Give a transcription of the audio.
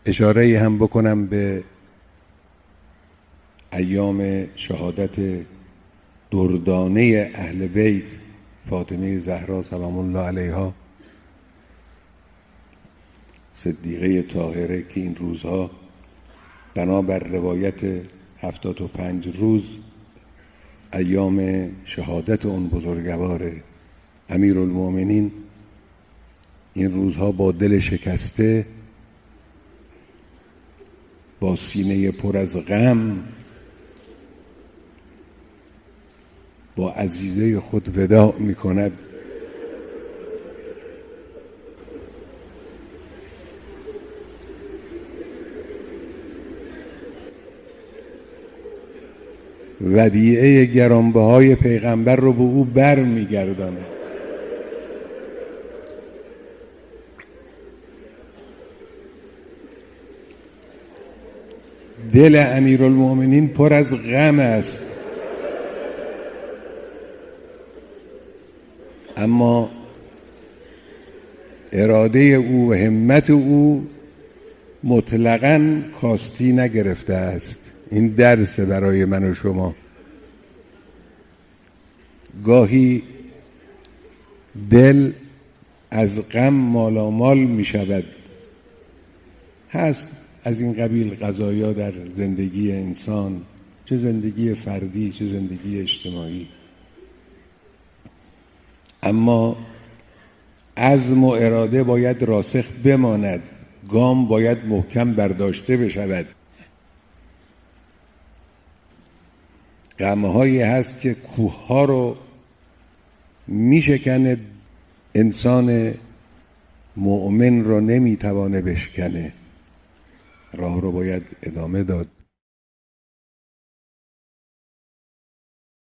اشاره هم بکنم به ایام شهادت دردانه اهل بیت، فاطمه زهرا سلام الله علیها، صدیقه طاهره، که این روزها بنابر روایت 75 روز ایام شهادت اون بزرگوار امیرالمؤمنین، این روزها با دل شکسته، با سینه پر از غم، با عزیزه خود وداع می کند. ودیعه گرانبهای پیغمبر رو به او بر می گرداند. دل امیرالمؤمنین پر از غم است، اما اراده او و همت او مطلقاً کاستی نگرفته است. این درس برای من و شما. گاهی دل از غم مالامال می شود. هست از این قبیل قضایا در زندگی انسان، چه زندگی فردی چه زندگی اجتماعی، اما عزم و اراده باید راسخ بماند، گام باید محکم برداشته بشود. غم‌هایی هست که کوه‌ها رو میشکنه، انسان مؤمن رو نمیتوانه بشکنه. راه رو باید ادامه داد.